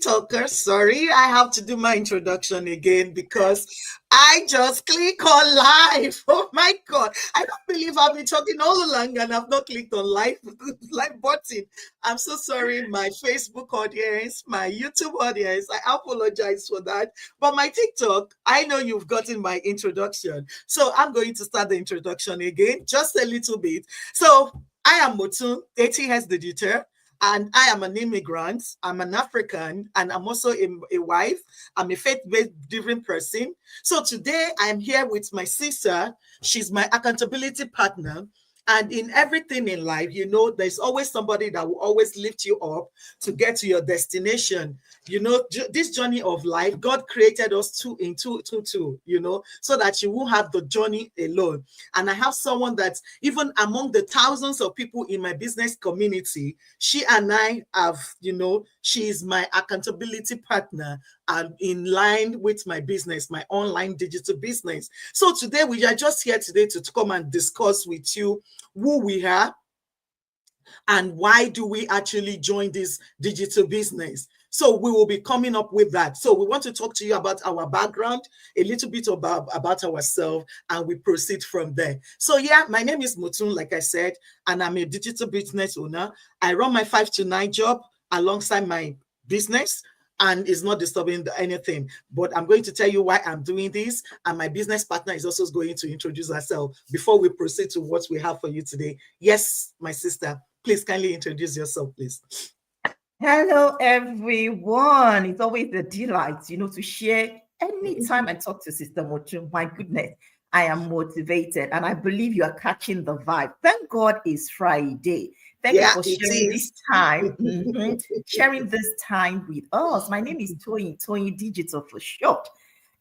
TikToker. Sorry, I have to do my introduction again because I just click on live. Oh my God. I don't believe I've been talking all along and I've not clicked on live button. I'm so sorry, my Facebook audience, my YouTube audience. I apologize for that. But my TikTok, I know you've gotten my introduction. So I'm going to start the introduction again, just a little bit. So I am Motun, 80 Heads Digital, and I am an immigrant. I'm an African, and I'm also a wife. I'm a faith-based driven person. So today I'm here with my sister. She's my accountability partner. And in everything in life, there's always somebody that will always lift you up to get to your destination. This journey of life, God created us two, so that you won't have the journey alone. And I have someone that even among the thousands of people in my business community, she and I have, she is my accountability partner and in line with my business, my online digital business. So today we are just here today to come and discuss with you who we are and why do we actually join this digital business. So we will be coming up with that. So we want to talk to you about our background, a little bit about ourselves, and we proceed from there. So yeah, my name is Motun, like I said, and I'm a digital business owner. I run my 5 to 9 job alongside my business, and it's not disturbing anything. But I'm going to tell you why I'm doing this, and my business partner is also going to introduce herself before we proceed to what we have for you today. Yes, my sister, please kindly introduce yourself, please. Hello, everyone. It's always a delight, to share anytime I talk to Sister Motun. My goodness, I am motivated, and I believe you are catching the vibe. Thank God it's Friday. Thank you for sharing this time, sharing this time with us. My name is Toyin Digital for short,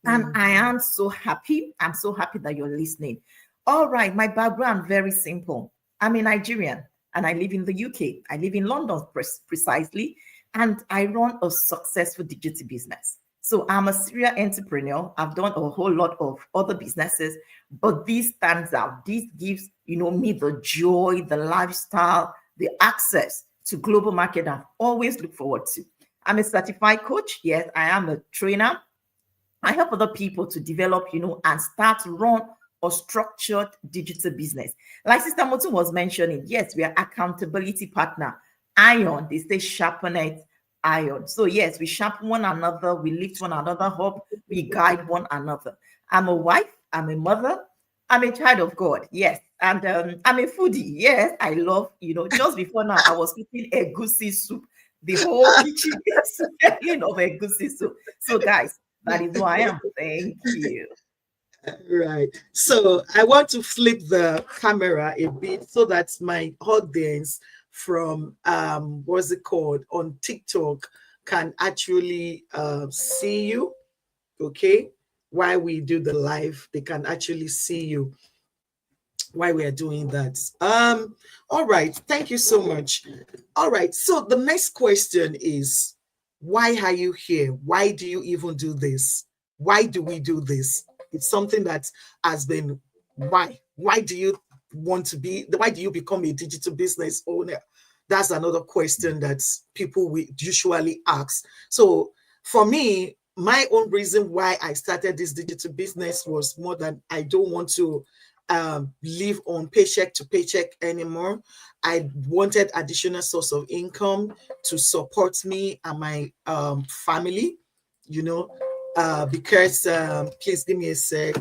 and I am so happy. I'm so happy that you're listening. All right, my background, very simple. I'm a Nigerian, and I live in the UK. I live in London precisely, and I run a successful digital business. So I'm a serial entrepreneur. I've done a whole lot of other businesses, but this stands out. This gives, me the joy, the lifestyle, the access to global market I've always looked forward to. I'm a certified coach. Yes, I am a trainer. I help other people to develop, and start to run a structured digital business. Like Sister Motun was mentioning, yes, we are accountability partner. Iron, they say sharpen it, iron. So yes, we sharpen one another, we lift one another up, we guide one another. I'm a wife, I'm a mother, I'm a child of God, yes. And I'm a foodie, yes. I love, just before now, I was eating egusi soup. The whole kitchen is smelling of egusi soup. So guys, that is who I am. Thank you. Right. So I want to flip the camera a bit so that my audience from what's it called on TikTok can actually see you. Okay. While we do the live, they can actually see you while we are doing that. All right. Thank you so much. All right. So the next question is, why are you here? Why do you even do this? Why do we do this? It's something that has been, why do you why do you become a digital business owner? That's another question that people will usually ask. So for me, my own reason why I started this digital business was more than I don't want to live on paycheck to paycheck anymore. I wanted additional source of income to support me and my family, because please give me a sec.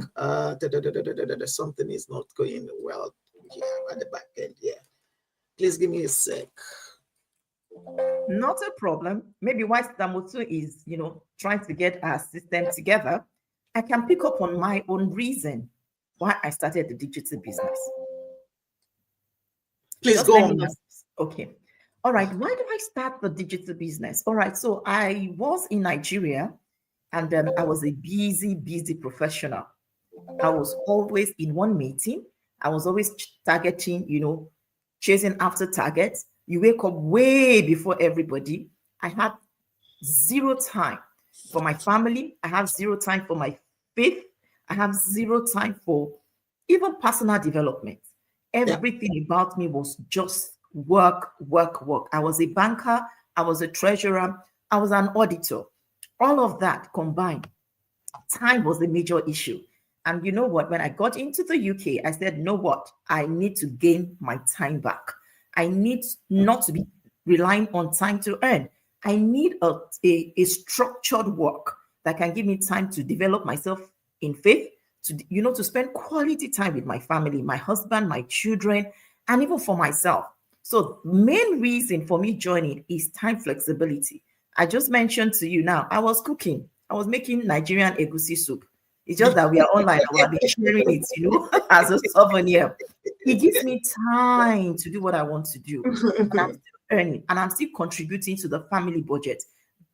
Something is not going well here at the back end. Yeah, please give me a sec. Not a problem. Maybe while Motun is, trying to get our system together, I can pick up on my own reason why I started the digital business. Please just go on. Okay. All right. Why did I start the digital business? All right. So I was in Nigeria, and I was a busy professional. I was always in one meeting. I was always targeting, chasing after targets. You wake up way before everybody. I had zero time for my family. I have zero time for my faith. I have zero time for even personal development. Everything about me was just work. I was a banker. I was a treasurer. I was an auditor. All of that combined, time was a major issue. And you know what? When I got into the UK, I said, know what? I need to gain my time back. I need not to be relying on time to earn. I need a structured work that can give me time to develop myself in faith, to spend quality time with my family, my husband, my children, and even for myself. So main reason for me joining is time flexibility. I just mentioned to you now, I was cooking. I was making Nigerian egusi soup. It's just that we are online. I would have been sharing it, as a souvenir. It gives me time to do what I want to do. And I'm still earning and I'm still contributing to the family budget.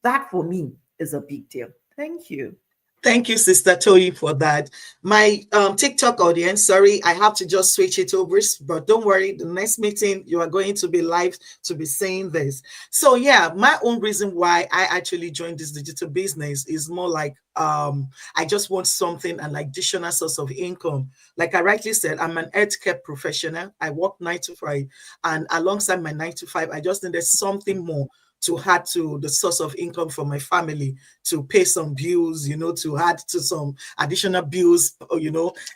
That for me is a big deal. Thank you. Thank you, Sister Toyi, for that. My TikTok audience, sorry, I have to just switch it over, but don't worry, the next meeting you are going to be live to be saying this. So yeah, my own reason why I actually joined this digital business is more like I just want something, an additional source of income. Like I rightly said, I'm an healthcare professional. I work 9 to 5, and alongside my 9 to 5, I just needed something more to add to the source of income for my family, to pay some bills, to add to some additional bills,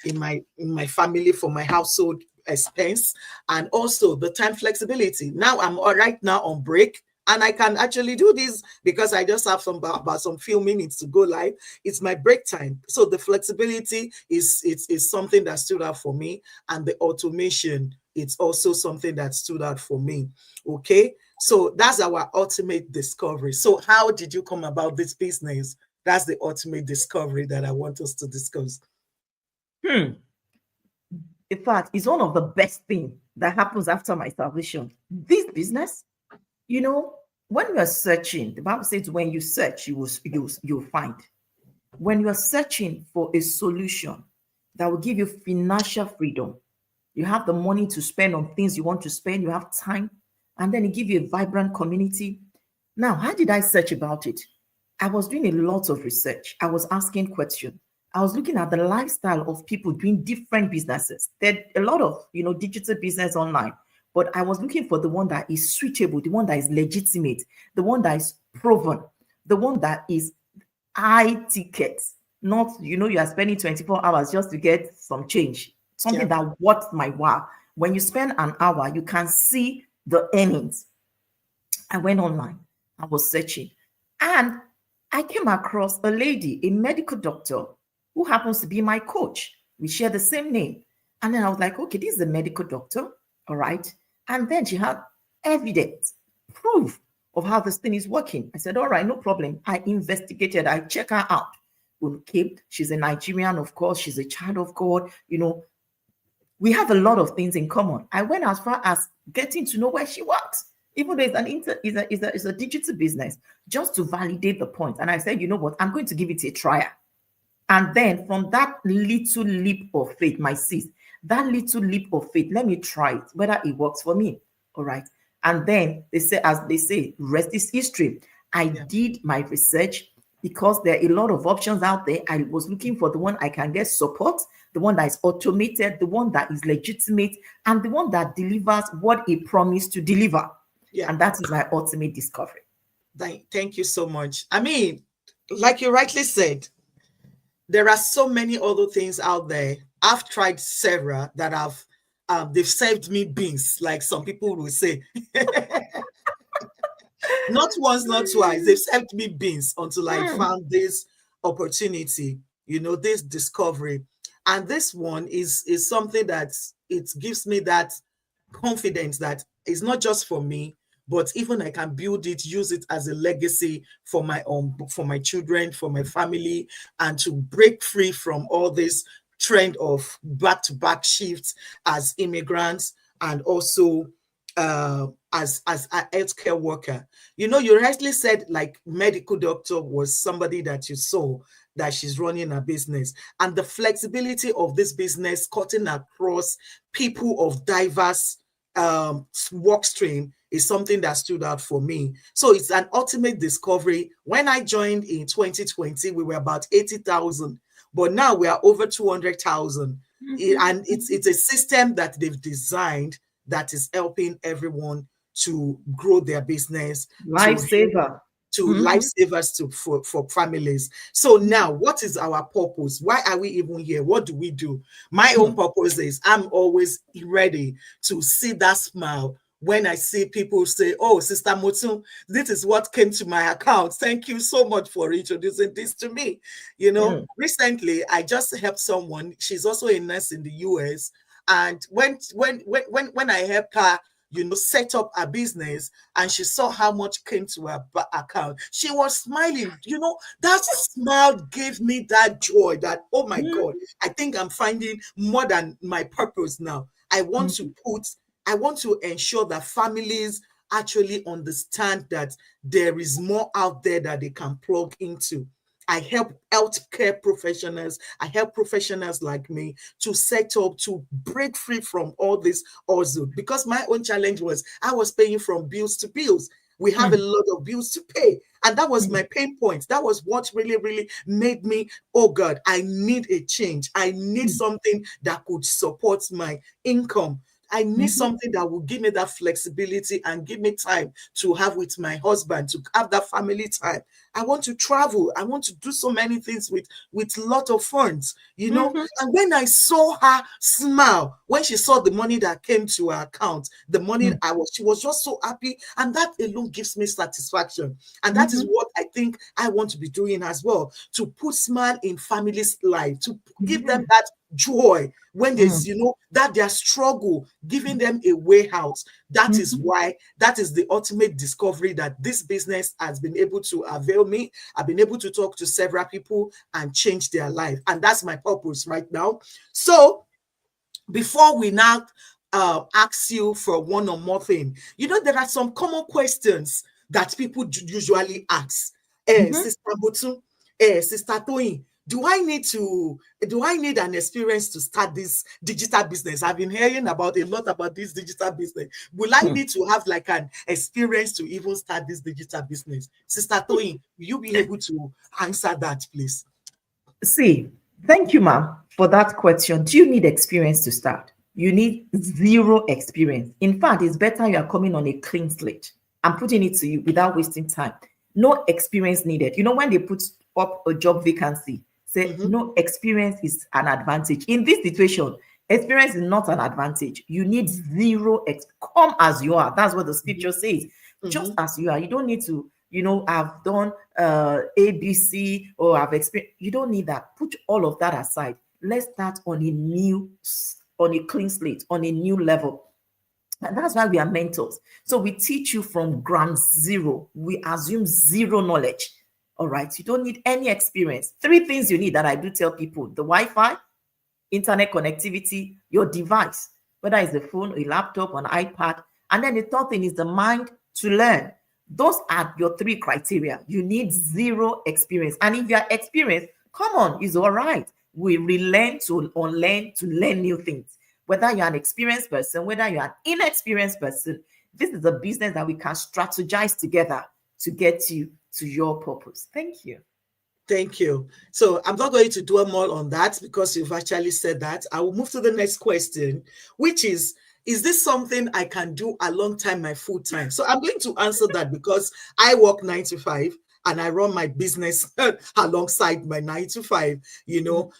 in my family for my household expense, and also the time flexibility. Now I'm right now on break, and I can actually do this because I just have about some few minutes to go live. It's my break time, so the flexibility is something that stood out for me, and the automation, it's also something that stood out for me. Okay, so that's our ultimate discovery. So how did you come about this business? That's the ultimate discovery that I want us to discuss. In fact, it's one of the best things that happens after my salvation. This business, when we are searching, the Bible says when you search, you'll find. When you are searching for a solution that will give you financial freedom, you have the money to spend on things you want to spend, you have time, and then it gives you a vibrant community. Now, how did I search about it? I was doing a lot of research. I was asking questions. I was looking at the lifestyle of people doing different businesses. There are a lot of, digital business online, but I was looking for the one that is suitable, the one that is legitimate, the one that is proven, the one that is high ticket. Not, you are spending 24 hours just to get some change. Something that worth my while. When you spend an hour, you can see the earnings. I went online. I was searching. And I came across a lady, a medical doctor, who happens to be my coach. We share the same name. And then I was like, okay, this is a medical doctor. All right. And then she had evidence, proof of how this thing is working. I said, all right, no problem. I investigated. I checked her out. Okay. She's a Nigerian, of course. She's a child of God. We have a lot of things in common. I went as far as getting to know where she works, even though it's a digital business, just to validate the point. And I said, you know what, I'm going to give it a trial. And then from that little leap of faith, my sis, that little leap of faith, let me try it, whether it works for me. All right. And then as they say, rest is history. I did my research because there are a lot of options out there. I was looking for the one I can get support, the one that is automated, the one that is legitimate, and the one that delivers what it promised to deliver. Yeah. And that is my ultimate discovery. Thank you so much. I mean, like you rightly said, there are so many other things out there. I've tried several that they've saved me beans, like some people will say. Not once, not twice. They've saved me beans until I found this opportunity, this discovery. And this one is something that it gives me that confidence that it's not just for me, but even I can build it, use it as a legacy for my children, for my family, and to break free from all this trend of back-to-back shifts as immigrants, and also as a healthcare worker. You rightly said, like, medical doctor was somebody that you saw that she's running a business, and the flexibility of this business cutting across people of diverse work stream is something that stood out for me. So it's an ultimate discovery. When I joined in 2020, we were about 80,000, but now we are over 200,000. And it's a system that they've designed that is helping everyone to grow their business. Lifesaver. to Mhm. lifesavers for families. So now, what is our purpose? Why are we even here? What do we do? My own Mhm. purpose is I'm always ready to see that smile when I see people say, "Oh, Sister Motun, this is what came to my account. Thank you so much for introducing this to me." Mhm. Recently I just helped someone. She's also a nurse in the US, and when I helped her, set up a business, and she saw how much came to her account, she was smiling. That smile gave me that joy that, oh my God, Mhm. I think I'm finding more than my purpose now. Mhm. I want to ensure that families actually understand that there is more out there that they can plug into. I help healthcare professionals. I help professionals like me to set up, to break free from all this also. Because my own challenge was I was paying from bills to bills. We have a Mhm. lot of bills to pay. And that was Mhm. my pain point. That was what really, really made me, oh God, I need a change. I need Mhm. something that could support my income. I need Mhm. something that will give me that flexibility and give me time to have with my husband, to have that family time. I want to travel. I want to do so many things with a lot of funds. Mhm. And when I saw her smile, when she saw the money that came to her account, the money she was just so happy. And that alone gives me satisfaction. And that is Mhm. what I think I want to be doing as well, to put smile in families' life, to give them Yeah. that joy when there's, Mhm. that their struggle, giving them a way out. That is Mhm. why, that is the ultimate discovery that this business has been able to avail me. I've been able to talk to several people and change their life. And that's my purpose right now. So before we now ask you for one or more thing, there are some common questions that people usually ask. Mhm. Sister Botu, Sister Toyin, do I need an experience to start this digital business? I've been hearing about a lot about this digital business. Will I Mhm. need to have like an experience to even start this digital business? Sister Toyin, will you be able to answer that, please? See, thank you, ma'am, for that question. Do you need experience to start? You need zero experience. In fact, it's better you are coming on a clean slate. I'm putting it to you without wasting time. No experience needed. When they put up a job vacancy, say Mm-hmm, no experience is an advantage. In this situation, experience is not an advantage. You need zero. Come as you are. That's what the mm-hmm, scripture says. Just mm-hmm, as you are. You don't need to, I've done ABC or I've experienced. You don't need that. Put all of that aside. Let's start on a clean slate, on a new level. And that's why we are mentors. So we teach you from ground zero. We assume zero knowledge. All right. You don't need any experience. Three things you need that I do tell people: the Wi Fi, internet connectivity, your device, whether it's a phone, a laptop, an iPad. And then the third thing is the mind to learn. Those are your three criteria. You need zero experience. And if you're experienced, come on, it's all right. We relearn to unlearn to learn new things. Whether you're an experienced person, whether you're an inexperienced person, this is a business that we can strategize together to get you to your purpose. Thank you. Thank you. So I'm not going to dwell more on that because you've actually said that. I will move to the next question, which is this something I can do alongside my full time? So I'm going to answer that because I work 9 to 5 and I run my business alongside my 9 to 5.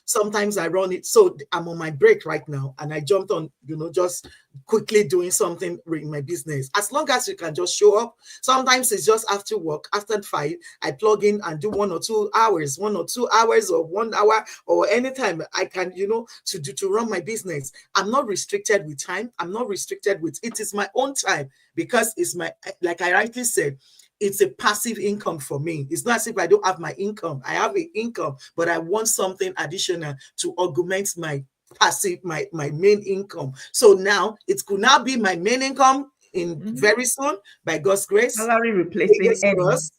Sometimes I run it. So I'm on my break right now and I jumped on, just quickly doing something in my business. As long as you can just show up. Sometimes it's just after work, after 5, I plug in and do 1 or 2 hours, 1 or 2 hours or 1 hour or anytime I can, to run my business. I'm not restricted with time. I'm not restricted with it is my own time because it's my, like I rightly said, it's a passive income for me. It's not as if I don't have my income. I have an income, but I want something additional to augment my passive, my main income. So now it could now be my main income in Mhm. very soon by God's grace. Salary replacing Fingers any. crossed.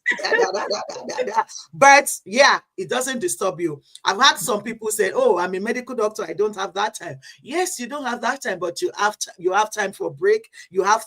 But yeah, it doesn't disturb you. I've had some people say, "Oh, I'm a medical doctor. I don't have that time." Yes, you don't have that time, but you have time for break. You have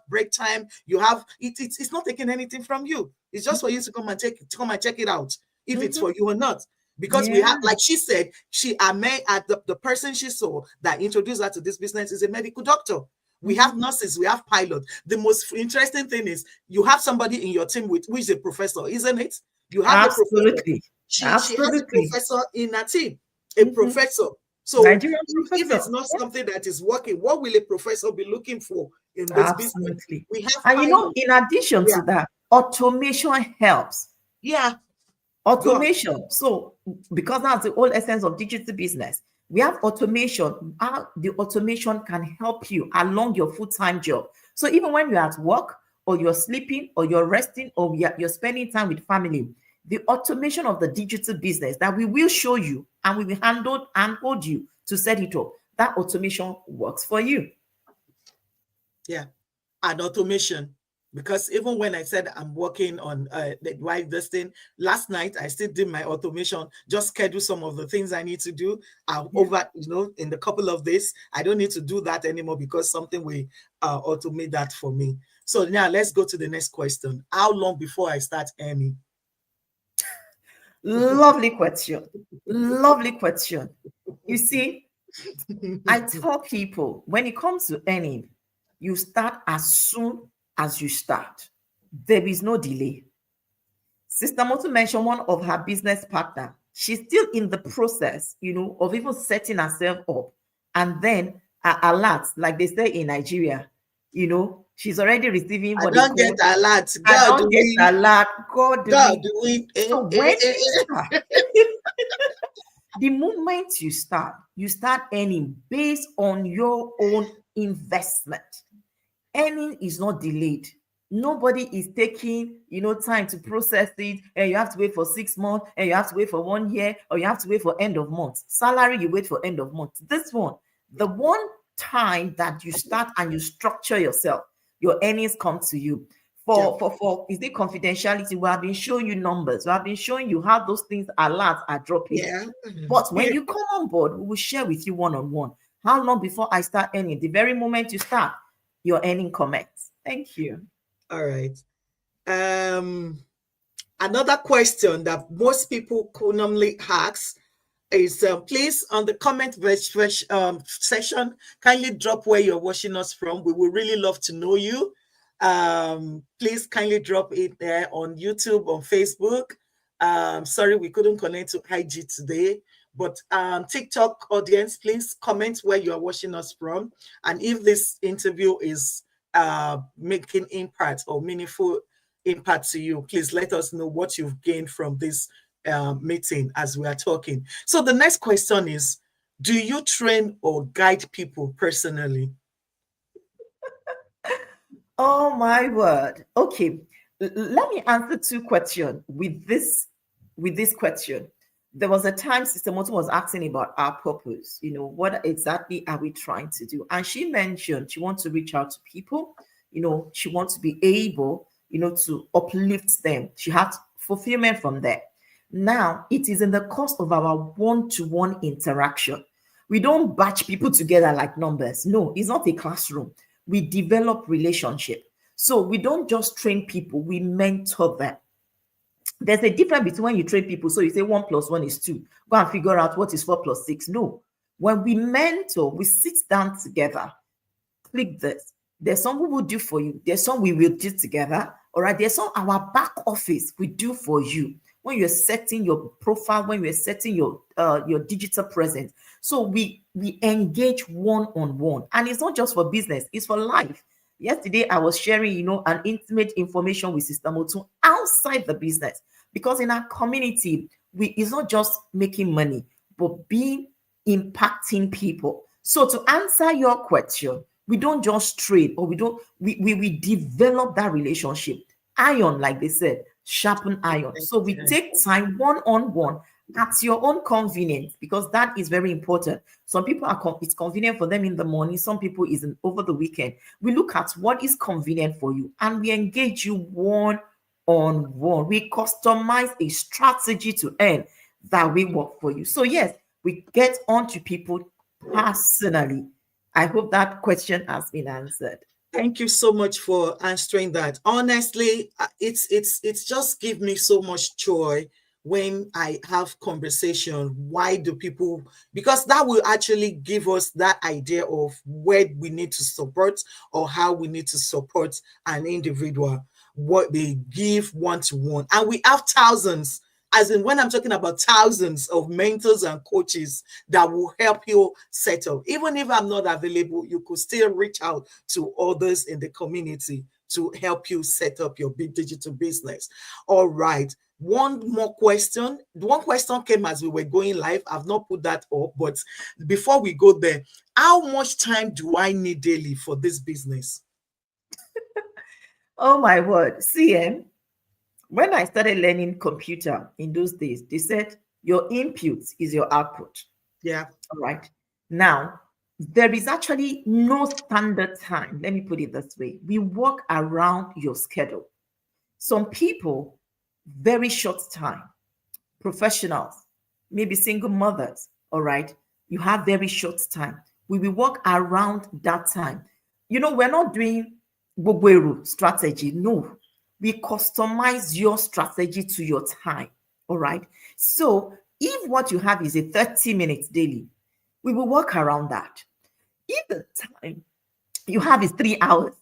break time. You have it's not taking anything from you. It's just for you to come and check it out if it's Mhm. for you or not. Because we have, Yeah. like she said, she I met at the person she saw that introduced her to this business is a medical doctor. We have nurses, we have pilots. The most interesting thing is you have somebody in your team with who is a professor, isn't it? You have a professor. Absolutely. She has a Absolutely. professor in her team, a professor. So Nigerian if professor. it's not Yeah. something that is working, what will a professor be looking for in this business? Absolutely. We have And pilots. in addition Yeah, to that, automation helps. yeah, God. Automation. So, because that's the whole essence of digital business, we have automation. How the automation can help you along your full-time job. So, even when you're at work, or you're sleeping, or you're resting, or you're spending time with family, the automation of the digital business that we will show you and we will hold you to set it up, that automation works for you. Yeah, and automation. Because even when I said I'm working on this thing, last night I still did my automation, just schedule some of the things I need to do over, in the couple of days. I don't need to do that anymore because something will automate that for me. So now let's go to the next question. How long before I start earning? Lovely question. Lovely question. You see, I tell people when it comes to earning, you start as soon as you start. There is no delay. Sister Motun mentioned one of her business partner. She's still in the process, of even setting herself up. And then alert, like they say in Nigeria, she's already receiving I what they don't get call, alert. I God don't get we alert, God God we. we So when you start, the moment you start earning based on your own investment. Earning is not delayed. Nobody is taking, time to process it, and you have to wait for 6 months, and you have to wait for 1 year, or you have to wait for end of month. Salary, you wait for end of month. This one, the one time that you start and you structure yourself, your earnings come to you. yeah, For is it confidentiality? We have been showing you numbers. We have been showing you how those things are dropping. yeah. But when you come on board, we will share with you one on one. How long before I start earning? The very moment you start, your earning comments. Thank you. All right. Um, Another question that most people commonly ask is please on the comment section, kindly drop where you're watching us from. We would really love to know you. Please kindly drop it there on YouTube, on Facebook. Sorry, we couldn't connect to IG today, but TikTok audience, please comment where you are watching us from. And if this interview is making impact or meaningful impact to you, please let us know what you've gained from this meeting as we are talking. So the next question is, do you train or guide people personally? Oh my word. Okay. Let me answer two questions with this question. There was a time Sister Moto was asking about our purpose. What exactly are we trying to do? And she mentioned she wants to reach out to people. She wants to be able, to uplift them. She has fulfillment from there. Now, it is in the course of our one-to-one interaction. We don't batch people together like numbers. No, it's not a classroom. We develop relationship. So we don't just train people, we mentor them. There's a difference between when you train people. So you say 1+1 is 2. Go and figure out what is 4+6. No. When we mentor, we sit down together. Click this. There's some we will do for you. There's some we will do together. All right. There's some our back office we do for you when you're setting your profile, when you're setting your digital presence. So we engage one-on-one, and it's not just for business; it's for life. Yesterday, I was sharing, an intimate information with Sister Motun outside the business, because in our community, it's not just making money, but being impacting people. So to answer your question, we don't just trade, or we develop that relationship. Iron, like they said, sharpen iron. So we take time one-on-one at your own convenience, because that is very important. Some people it's convenient for them in the morning, some people isn't over the weekend. We look at what is convenient for you and we engage you one-on-one. We customize a strategy to earn that will work for you. So yes, we get onto people personally. I hope that question has been answered. Thank you so much for answering that. Honestly, it's just give me so much joy when I have conversation, why do people, because that will actually give us that idea of where we need to support or how we need to support an individual, what they give one to one. And we have thousands, as in when I'm talking about thousands of mentors and coaches that will help you set up. Even if I'm not available, you could still reach out to others in the community to help you set up your big digital business. All right. One more question. One question came as we were going live. I've not put that up, but before we go there, how much time do I need daily for this business? Oh my word. CM, when I started learning computer in those days, they said your input is your output. Yeah. All right. Now, there is actually no standard time. Let me put it this way. We work around your schedule. Some people, very short time, professionals, maybe single mothers, all right? You have very short time. We will work around that time. We're not doing Gogweru strategy. No, we customize your strategy to your time, all right? So if what you have is a 30 minutes daily, we will work around that. If the time you have is 3 hours,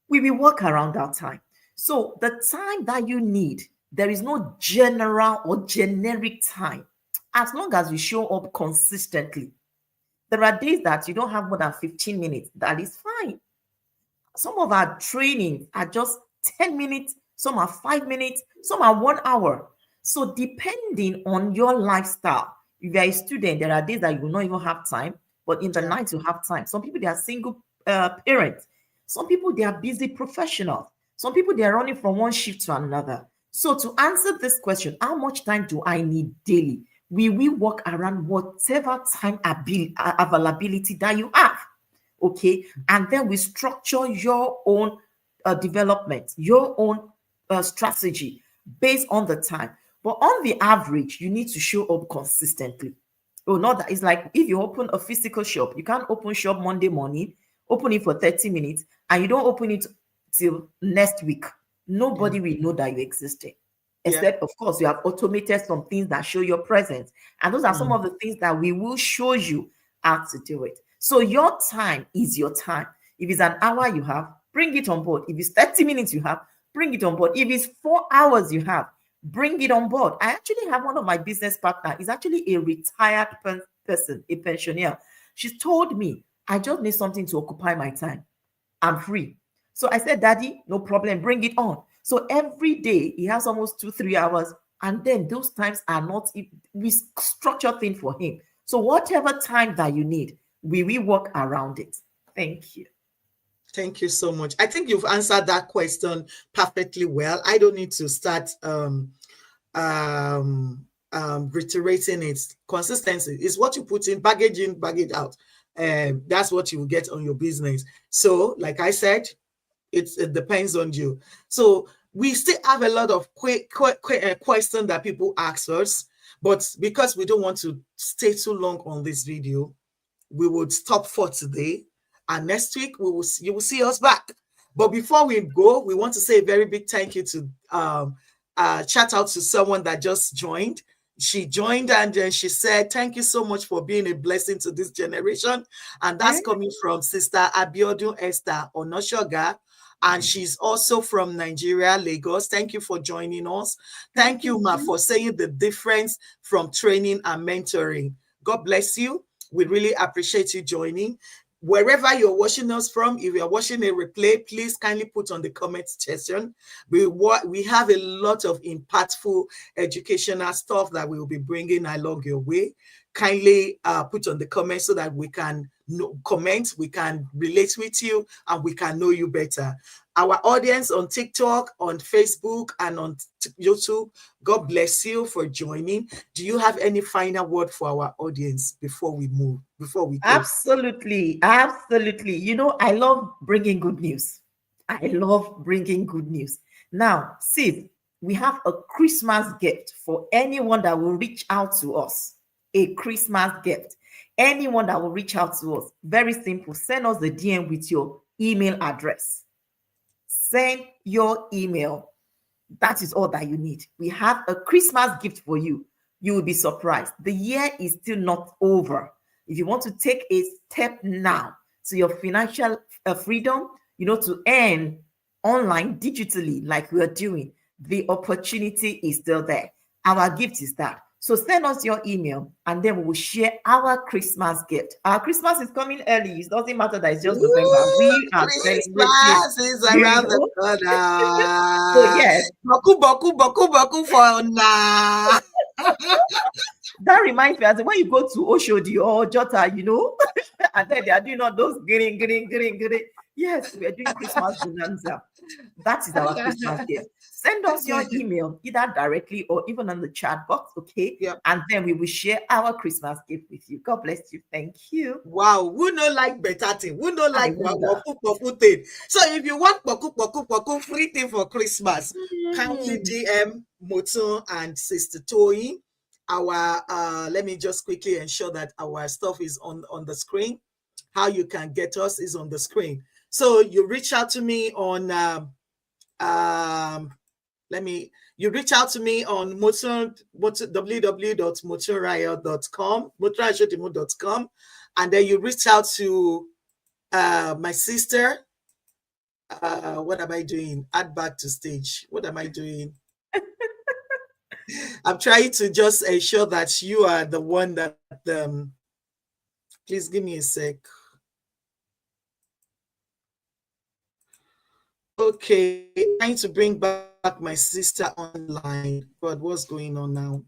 we will work around that time. So the time that you need, there is no general or generic time. As long as you show up consistently. There are days that you don't have more than 15 minutes. That is fine. Some of our trainings are just 10 minutes, some are 5 minutes, some are 1 hour. So, depending on your lifestyle, if you're a student, there are days that you will not even have time, but in the Yeah. night you have time. Some people, they are single parents. Some people, they are busy professionals. Some people, they are running from one shift to another. So, to answer this question, how much time do I need daily? We will work around whatever time availability that you have. Okay. And then we structure your own development, your own strategy based on the time. But on the average, you need to show up consistently. Oh, not that it's like if you open a physical shop, you can't open shop Monday morning, open it for 30 minutes, and you don't open it till next week. Yeah. Nobody will know that you existed. Yeah. Except, of course, you have automated some things that show your presence. And those are some Mm. of the things that we will show you how to do it. So your time is your time. If it's an hour you have, bring it on board. If it's 30 minutes you have, bring it on board. If it's 4 hours you have, bring it on board. I actually have one of my business partner. Is actually a retired person, a pensioner. She's told me, I just need something to occupy my time. I'm free. So I said, Daddy, no problem, bring it on. So every day he has almost 2, 3 hours. And then those times are not, we structure things for him. So whatever time that you need, we will work around it. Thank you. Thank you so much. I think you've answered that question perfectly well. I don't need to start reiterating it. Consistency is what you put in, baggage out. That's what you will get on your business. So, like I said, it depends on you. So we still have a lot of questions that people ask us, but because we don't want to stay too long on this video, we would stop for today, and next week you will see us back. But before we go, we want to say a very big thank you to shout out to someone that just joined. She joined and then she said, "Thank you so much for being a blessing to this generation." And that's coming from Sister Abiodun Esther Onoshoga. And she's also from Nigeria, Lagos. Thank you for joining us. Thank you, Ma, for saying the difference from training and mentoring. God bless you. We really appreciate you joining. Wherever you're watching us from, if you're watching a replay, please kindly put on the comments section. We have a lot of impactful educational stuff that we will be bringing along your way. Kindly put on the comments so that we can comment, we can relate with you, and we can know you better. Our audience on TikTok, on Facebook, and on YouTube, God bless you for joining. Do you have any final word for our audience before we move, before we go? Absolutely. Absolutely. I love bringing good news. I love bringing good news. Now, see, we have a Christmas gift for anyone that will reach out to us. A Christmas gift. Anyone that will reach out to us. Very simple. Send us the DM with your email address. Send your email. That is all that you need. We have a Christmas gift for you. You will be surprised. The year is still not over. If you want to take a step now to your financial freedom, to earn online digitally like we are doing, the opportunity is still there. Our gift is that. So send us your email and then we will share our Christmas gift. Our Christmas is coming early. It doesn't matter that it's just November. Ooh, We are celebrating, Christmas is you around the know. So corner. yes, Boku, boku, boku, boku for now. that reminds me, as when you go to Oshodi or Jota, and then they are doing all those green. Yes, we are doing Christmas bonanza. That is our Christmas gift. Send us your email either directly or even on the chat box, okay? Yep. And then we will share our Christmas gift with you. God bless you. Thank you. Wow, who no like better thing? Who no I like wonder. wafu thing? So if you want poku free thing for Christmas, kindly DM Motun and Sister Toyi. Our let me just quickly ensure that our stuff is on the screen. How you can get us is on the screen. So you reach out to me on you reach out to me on www.motunrayo.com, and then you reach out to my sister. What am I doing? Add back to stage. What am I doing? I'm trying to just ensure that you are the one that please give me a sec. Okay, trying to bring back my sister online. God, what's going on now?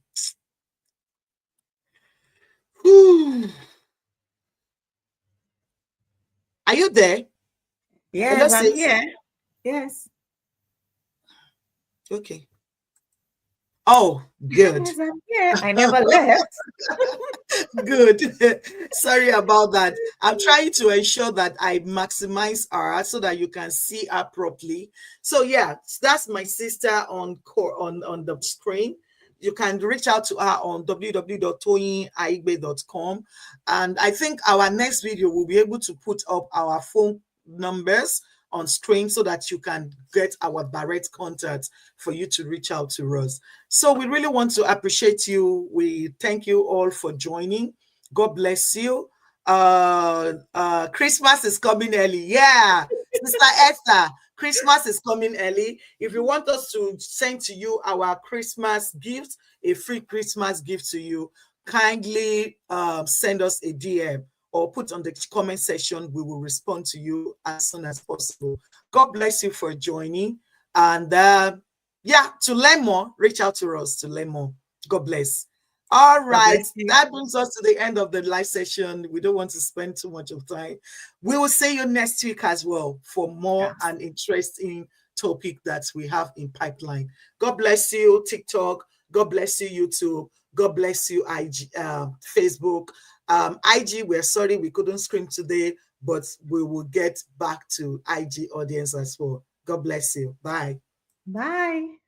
Whew. Are you there? Yes, Hello, I'm sis. here. Yes. Okay. Oh, good. Yes, I'm here. I never left. Good. Sorry about that. I'm trying to ensure that I maximize her so that you can see her properly. So yeah, that's my sister on the screen. You can reach out to her on www.toyinaigbe.com. And I think our next video will be able to put up our phone numbers on screen so that you can get our direct contact for you to reach out to us. So we really want to appreciate you. We thank you all for joining. God bless you. Christmas is coming early. Yeah, Sister Esther, Christmas is coming early. If you want us to send to you our Christmas gift, a free Christmas gift to you, kindly send us a DM or put on the comment section. We will respond to you as soon as possible. God bless you for joining. And yeah, to learn more, reach out to us to learn more. God bless. All right, that brings us to the end of the live session. We don't want to spend too much of time. We will see you next week as well for more and interesting topic that we have in pipeline. God bless you, TikTok. God bless you, YouTube. God bless you, IG, Facebook. IG, we're sorry we couldn't scream today, but we will get back to IG audience as well. God bless you. Bye. Bye.